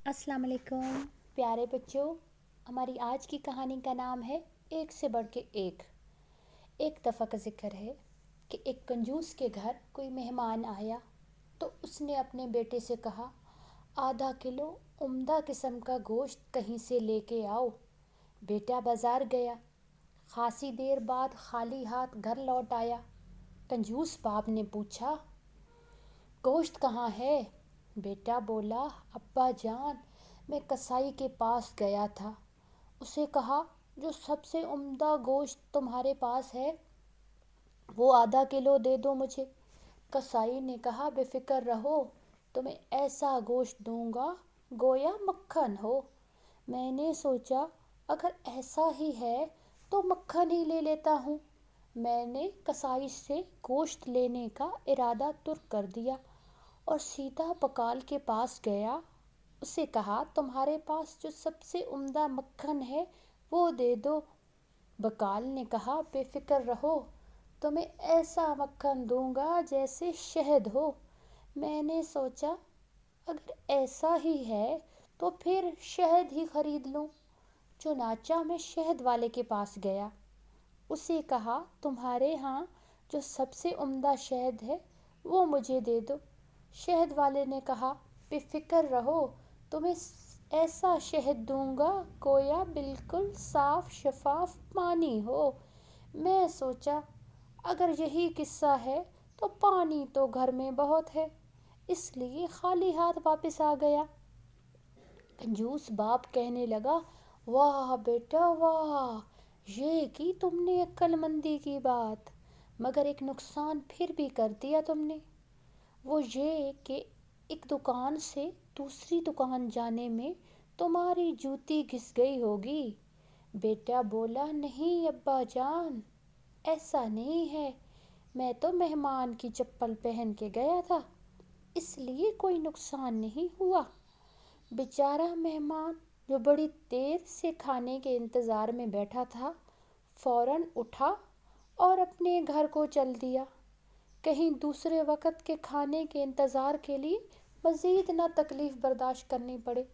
अस्सलाम वालेकुम प्यारे बच्चों। हमारी आज की कहानी का नाम है एक से बढ़ के एक। एक दफ़ा का जिक्र है कि एक कंजूस के घर कोई मेहमान आया तो उसने अपने बेटे से कहा, आधा किलो उम्दा किस्म का गोश्त कहीं से लेके आओ। बेटा बाज़ार गया, खासी देर बाद खाली हाथ घर लौट आया। कंजूस बाप ने पूछा, गोश्त कहाँ है? बेटा बोला, अब्बा जान, मैं कसाई के पास गया था। उसे कहा, जो सबसे उम्दा गोश्त तुम्हारे पास है वो आधा किलो दे दो मुझे। कसाई ने कहा, बेफिक्र रहो, तुम्हें ऐसा गोश्त दूंगा गोया मक्खन हो। मैंने सोचा अगर ऐसा ही है तो मक्खन ही ले लेता हूँ। मैंने कसाई से गोश्त लेने का इरादा तुर्क कर दिया और सीधा बकाल के पास गया। उसे कहा, तुम्हारे पास जो सबसे उम्दा मक्खन है वो दे दो। बकाल ने कहा, बेफिक्र रहो, तुम्हें ऐसा मक्खन दूंगा जैसे शहद हो। मैंने सोचा अगर ऐसा ही है तो फिर शहद ही खरीद लूं। चुनाचा मैं शहद वाले के पास गया। उसे कहा, तुम्हारे यहाँ जो सबसे उम्दा शहद है वो मुझे दे दो। शहद वाले ने कहा, बेफिक्र रहो, तुम्हें ऐसा शहद दूंगा गोया बिल्कुल साफ शफाफ पानी हो। मैं सोचा अगर यही किस्सा है तो पानी तो घर में बहुत है, इसलिए खाली हाथ वापस आ गया। कंजूस बाप कहने लगा, वाह बेटा वाह, ये की तुमने अक्लमंदी की बात, मगर एक नुकसान फिर भी कर दिया तुमने। वो ये कि एक दुकान से दूसरी दुकान जाने में तुम्हारी जूती घिस गई होगी। बेटा बोला, नहीं अब्बा जान, ऐसा नहीं है, मैं तो मेहमान की चप्पल पहन के गया था, इसलिए कोई नुकसान नहीं हुआ। बेचारा मेहमान जो बड़ी देर से खाने के इंतज़ार में बैठा था, फौरन उठा और अपने घर को चल दिया, कहीं दूसरे वक्त के खाने के इंतज़ार के लिए मज़ीद न तकलीफ़ बर्दाश्त करनी पड़े।